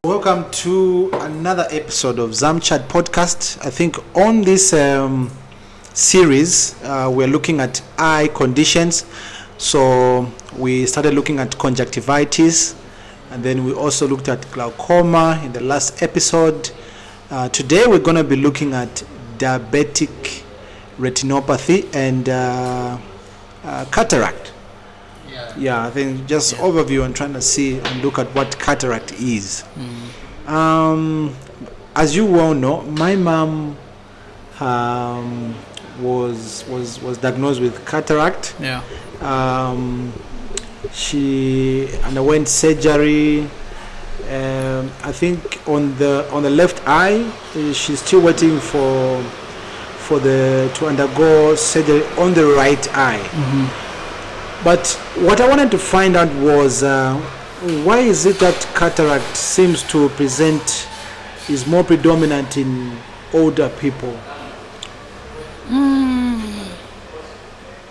Welcome to another episode of Zamchat podcast. I think on this series, we're looking at eye conditions. So we started looking at conjunctivitis, and then we also looked at glaucoma in the last episode. Today we're going to be looking at diabetic retinopathy and cataract. Yeah, I think just overview and trying to see and look at what cataract is. As you well know, my mom was diagnosed with cataract. She underwent surgery. I think on the left eye, she's still waiting to undergo surgery on the right eye. But what I wanted to find out was why is it that cataract seems to is more predominant in older people?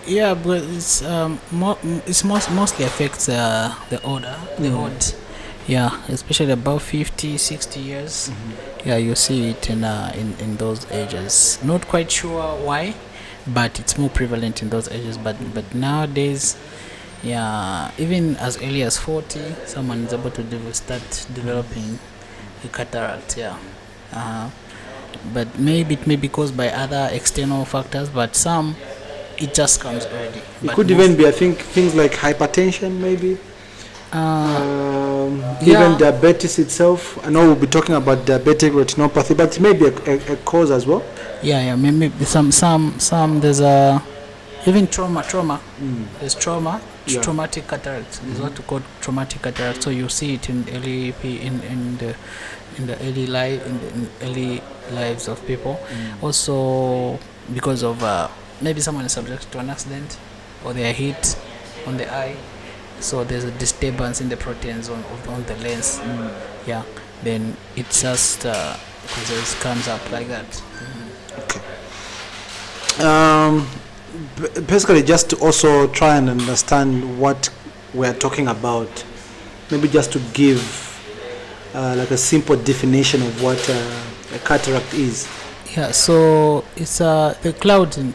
Yeah, but it's mostly affects the old. Yeah, especially above 50, 60 years. Yeah, you see it in those ages. Not quite sure why, but it's more prevalent in those ages. But nowadays, yeah, even as early as 40, someone is able to start developing a cataract. Yeah, but maybe it may be caused by other external factors, but some it just comes early. It could even be, I think, things like hypertension, maybe. Even diabetes itself. I know we'll be talking about diabetic retinopathy, but it may be a cause as well. Yeah, maybe some. There's even trauma. There's trauma. Traumatic cataract is what we call traumatic cataract. So you see it in the early lives of people. Also because of maybe someone is subject to an accident or they are hit on the eye. So there's a disturbance in the proteins on the lens. Yeah, then it just comes up like that. Okay. Basically, just to also try and understand what we're talking about, maybe just to give like a simple definition of what a cataract is. Yeah, so it's the clouding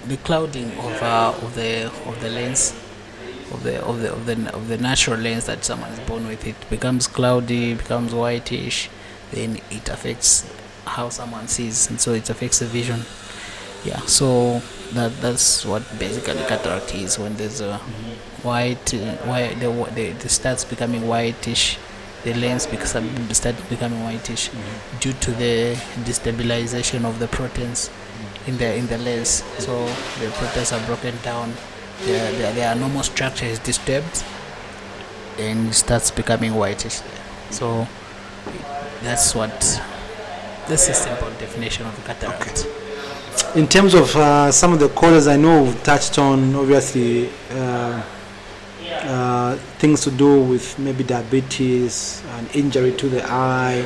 of the lens. Of the natural lens that someone is born with, it becomes cloudy, becomes whitish, then it affects how someone sees, and so it affects the vision. Yeah, so that's what basically cataract is. When there's a it starts becoming whitish, the lens starts becoming whitish due to the destabilization of the proteins in the lens. So the proteins are broken down. Their normal structure is disturbed and starts becoming whitish. So that's a simple definition of cataract. Okay. In terms of some of the causes, I know we've touched on obviously things to do with maybe diabetes, an injury to the eye,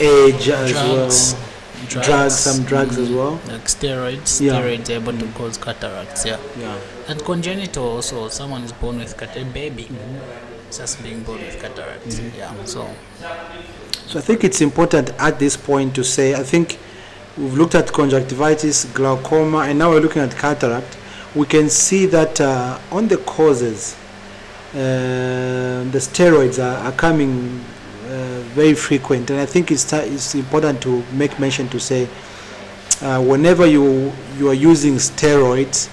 age as well. Some drugs as well, like steroids are able to cause cataracts. And congenital also, someone is born with cataract, baby just being born with cataracts. So I think it's important at this point to say, I think we've looked at conjunctivitis, glaucoma, and now we're looking at cataract. We can see that on the causes, the steroids are coming very frequent, and I think it's important to make mention to say whenever you are using steroids,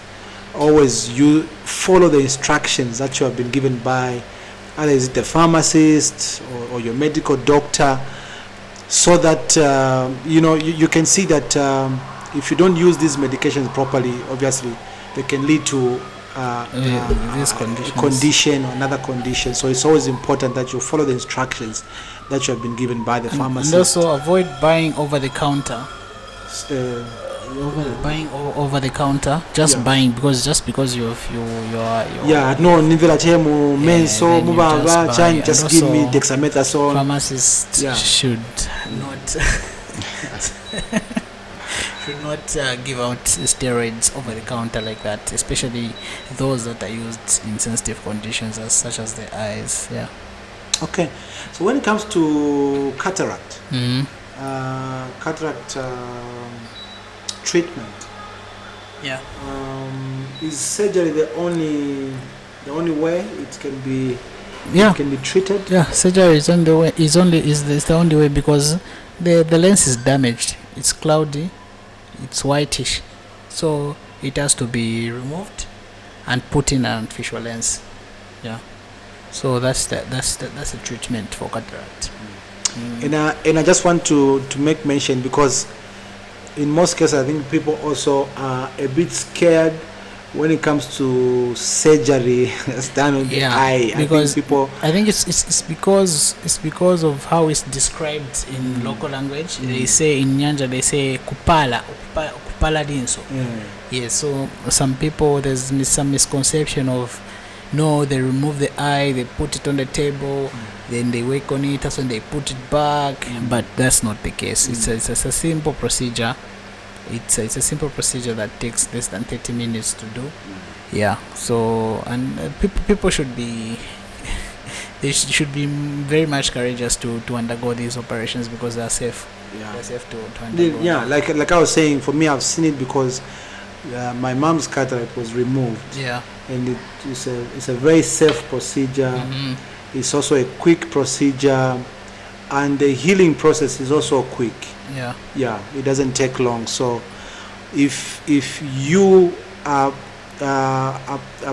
always you follow the instructions that you have been given by either is it the pharmacist or your medical doctor, so that you can see that if you don't use these medications properly, obviously they can lead to this condition or another condition. So it's always important that you follow the instructions that you have been given by the pharmacist. And also avoid buying over the counter. Buying over the counter, buying because you are no nivela chemu menso mubaba change just give me dexamethasone. Pharmacists should not give out steroids over the counter like that, especially those that are used in sensitive conditions such as the eyes. Okay. So when it comes to cataract, Mm-hmm. cataract treatment, Yeah. is surgery the only way it can be Yeah. it can be treated? Yeah, surgery is on the way. Is the only way because the lens is damaged. It's cloudy. It's whitish, so it has to be removed and put in an artificial lens. Yeah. So that's the treatment for cataract. And I just want to make mention, because in most cases I think people also are a bit scared when it comes to surgery that's done on the eye. Because I think people I think it's because of how it's described in local language. They say in Nyanja they say kupala dinso. Yes, so some people there's some misconception of no, they remove the eye, they put it on the table, then they work on it, that's when they put it back. But that's not the case. It's a simple procedure. It's a simple procedure that takes less than 30 minutes to do. Yeah. So and people should be they should be very much courageous to undergo these operations because they're safe. They're safe to undergo. Yeah, like I was saying, for me I've seen it because my mom's cataract was removed. Yeah. And it's a very safe procedure. It's also a quick procedure, and the healing process is also quick. Yeah, it doesn't take long. So if you are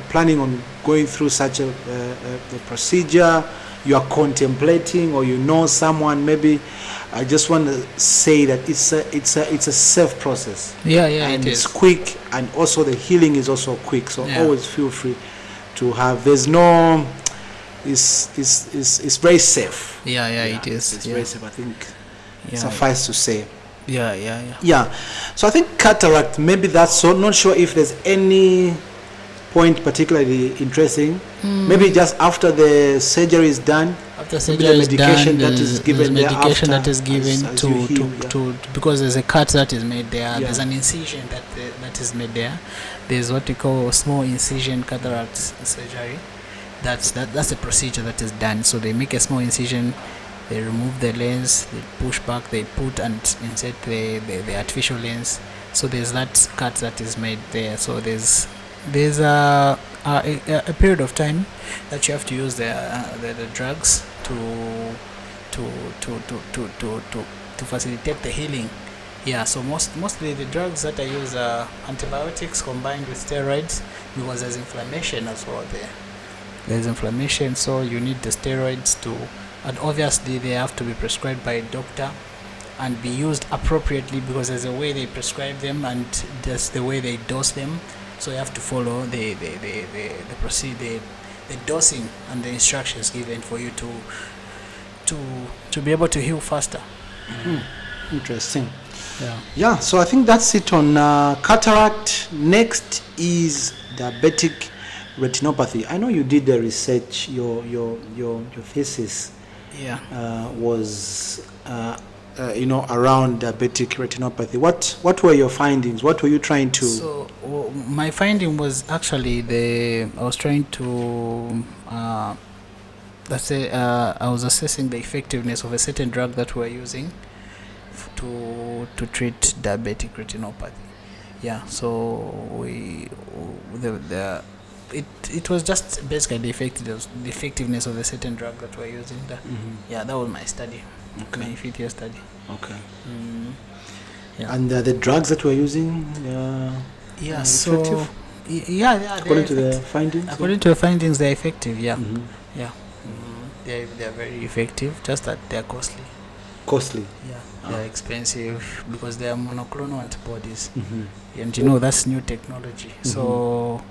planning on going through such a procedure, you are contemplating, or you know someone, maybe I just want to say that it's a safe process. And it's quick, and also the healing is also quick. So always feel free to have. There's no. It's very safe. It is. It's very safe. I think suffice to say. Yeah. So I think cataract, maybe that's so. Not sure if there's any point particularly interesting. Maybe just after the surgery is done. After surgery is done, there's medication that is given as to because there's a cut that is made there. There's an incision that is made there. There's what we call a small incision cataract surgery. That's a procedure that is done. So they make a small incision, they remove the lens, they push back, they put and insert the artificial lens. So there's that cut that is made there. So there's a period of time that you have to use the drugs to facilitate the healing. Yeah, so mostly the drugs that I use are antibiotics combined with steroids because there's inflammation as well there. There's inflammation, so you need the steroids and obviously they have to be prescribed by a doctor and be used appropriately because there's a way they prescribe them and there's the way they dose them. So you have to follow the procedure, the dosing and the instructions given for you to be able to heal faster. Interesting. Yeah. So I think that's it on cataract. Next is diabetic retinopathy. I know you did the research. Your thesis was around diabetic retinopathy. What were your findings? What were you trying to? So my finding was actually I was trying to let's say I was assessing the effectiveness of a certain drug that we're using to treat diabetic retinopathy. Yeah. So it was just basically the effectiveness of a certain drug that we're using. Yeah, that was my study. Okay. My fifth-year study. Okay. Yeah. And the drugs that we're using, so according to the findings. According to the findings, they're effective. Yeah. They're very effective. Just that they're costly. Yeah, they're expensive because they are monoclonal antibodies, and that's new technology. So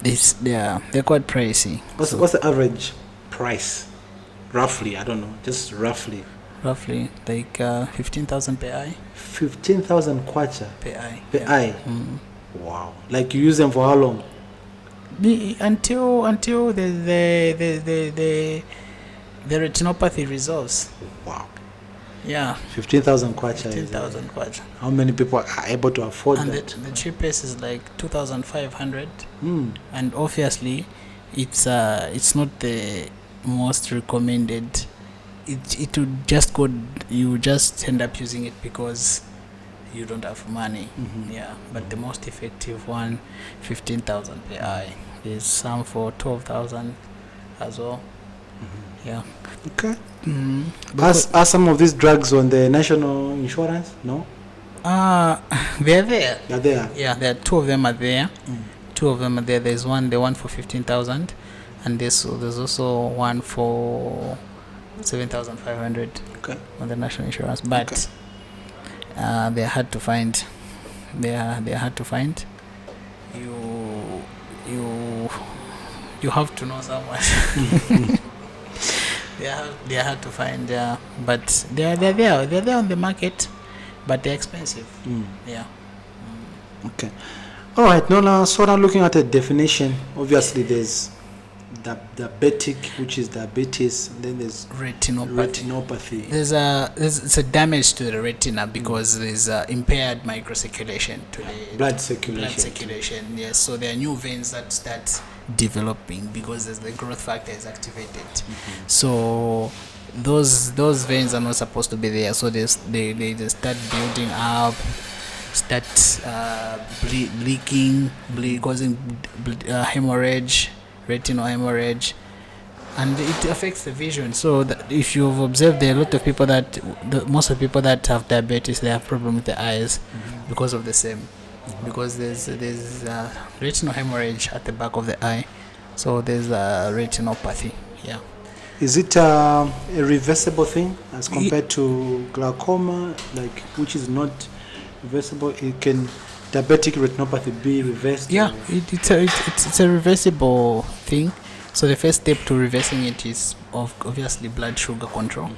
they're quite pricey. What's the average price? Roughly, I don't know, just roughly. Roughly, like 15,000 per eye. 15,000 kwacha per eye. Per eye. Wow! Like you use them for how long? Until the retinopathy resolves. Wow. Yeah. 15,000 kwacha. 15,000 kwacha. How many people are able to afford and that? The cheapest is like 2,500. And obviously, it's not the most recommended. It would just go. You just end up using it because you don't have money. Yeah, but the most effective one, 15,000 per eye. There's some for 12,000 as well. Yeah. Okay. Are some of these drugs on the national insurance? No. They're there. They're there. Yeah, there are two of them are there. Two of them are there. There's the one for 15,000, and there's also one for 7,500. Okay. On the national insurance, but they're hard to find. They're hard to find. You have to know someone. They're hard to find. But they're there. They're there on the market, but they're expensive. Yeah. Okay. All right. Now, so now looking at a definition, obviously there's diabetic, which is diabetes, and then there's retinopathy. There's a damage to the retina because there's impaired microcirculation to the blood circulation. Yes, so there are new veins that start developing because the growth factor is activated. So those veins are not supposed to be there. So they start building up, leaking, causing hemorrhage. Retinal hemorrhage, and it affects the vision. So that if you've observed, there are a lot of people most of the people that have diabetes, they have problem with the eyes because of the same. Because there's retinal hemorrhage at the back of the eye, so there's retinopathy. Yeah. Is it a reversible thing as compared to glaucoma, which is not reversible? It can. Diabetic retinopathy be reversed? Yeah, it's a reversible thing. So the first step to reversing it is obviously blood sugar control.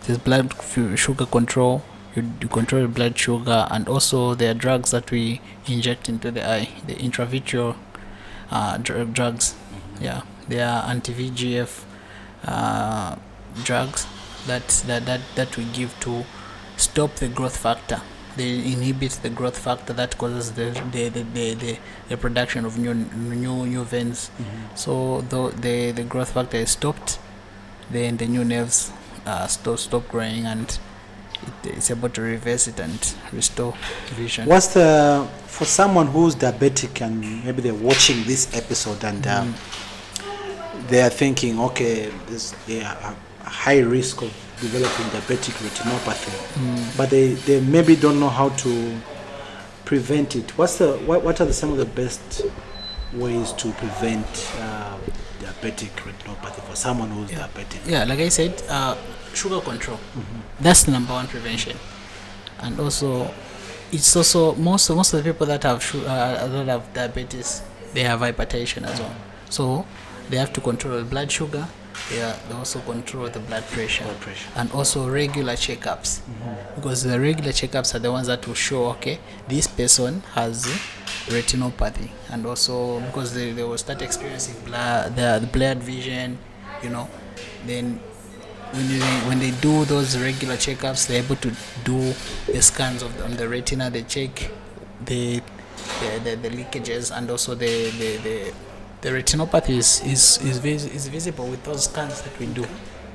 There's blood sugar control. You control your blood sugar, and also there are drugs that we inject into the eye, the intravitreal drugs. Yeah, they are anti-VEGF drugs that we give to stop the growth factor. They inhibit the growth factor that causes the production of new veins. So the growth factor is stopped, then the new nerves stop growing, and it's able to reverse it and restore vision. For someone who's diabetic and maybe they're watching this episode and they are thinking, okay, they are a high risk of developing diabetic retinopathy, but they maybe don't know how to prevent it. What are some of the best ways to prevent diabetic retinopathy for someone who's diabetic? Yeah, like I said, sugar control. That's the number one prevention, and also it's also most of the people that have diabetes, they have hypertension as well. So they have to control the blood sugar. They also control the blood pressure. And also regular checkups, because the regular checkups are the ones that will show, okay, this person has retinopathy, and also because they will start experiencing the blurred vision, then when they do those regular checkups, they're able to do the scans on the retina. They check the leakages, and also the retinopathy is visible with those scans that we do.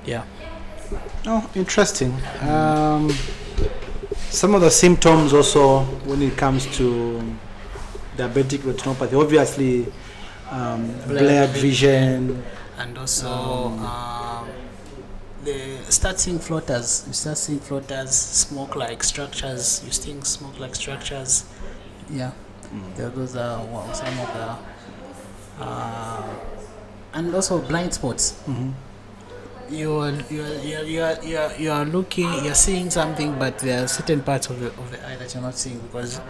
Yeah. Oh, interesting. Some of the symptoms also when it comes to diabetic retinopathy, obviously blurred vision, and also start seeing floaters. You start seeing floaters, smoke-like structures. You seeing smoke-like structures. Yeah. Those are some of the. And also blind spots. You are looking, you're seeing something, but there are certain parts of the eye that you're not seeing because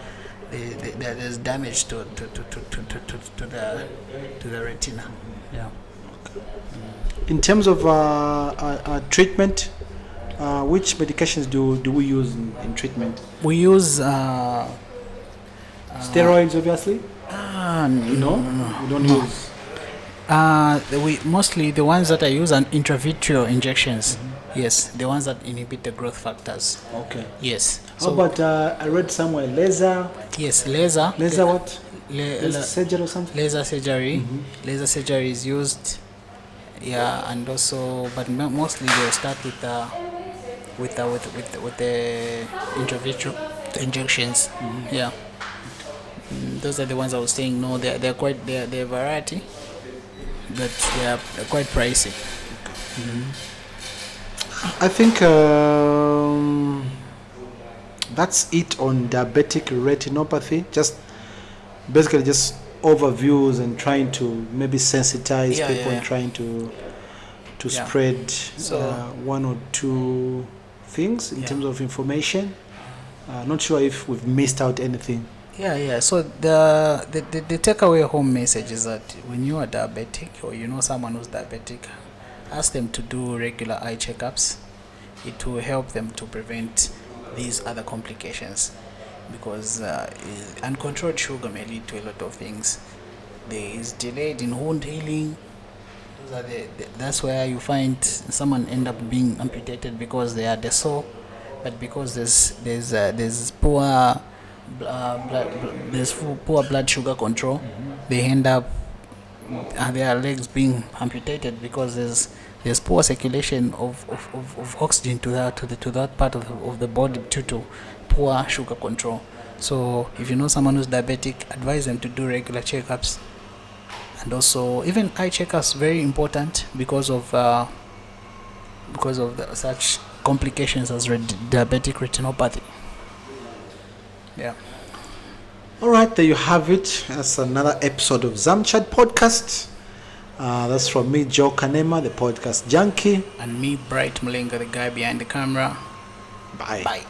there's damage to the retina. Yeah. In terms of treatment, which medications do we use in treatment? We use steroids, obviously. No, we don't use. We mostly the ones that I use are intravitreal injections. Yes, the ones that inhibit the growth factors. Okay. Yes. How about I read somewhere laser? Yes, laser. Laser what? Laser surgery or something? Laser surgery. Laser surgery is used Yeah, and also, but mostly they'll start with the intravitreal, the injections. Yeah. Those are the ones I was saying. No, they're quite they're a variety, but they're quite pricey. I think that's it on diabetic retinopathy. Basically just overviews and trying to maybe sensitize Yeah, people yeah, and yeah. trying to Yeah. spread So- one or two things in Yeah. terms of information. Not sure if we've missed out anything. Yeah. So the takeaway home message is that when you are diabetic or you know someone who's diabetic, ask them to do regular eye checkups. It will help them to prevent these other complications, because uncontrolled sugar may lead to a lot of things. There is delayed in wound healing. Those are that's where you find someone end up being amputated because they are the sore, but because there's poor poor blood sugar control, they end up their legs being amputated because there's poor circulation of oxygen to that part of the body due to poor sugar control. So if you know someone who's diabetic, advise them to do regular checkups, and also even eye checkups very important because of such complications as diabetic retinopathy. Yeah. All right, there you have it. That's another episode of Zamchat Podcast. That's from me, Joe Kanema, the podcast junkie. And me, Bright Malenga, the guy behind the camera. Bye. Bye.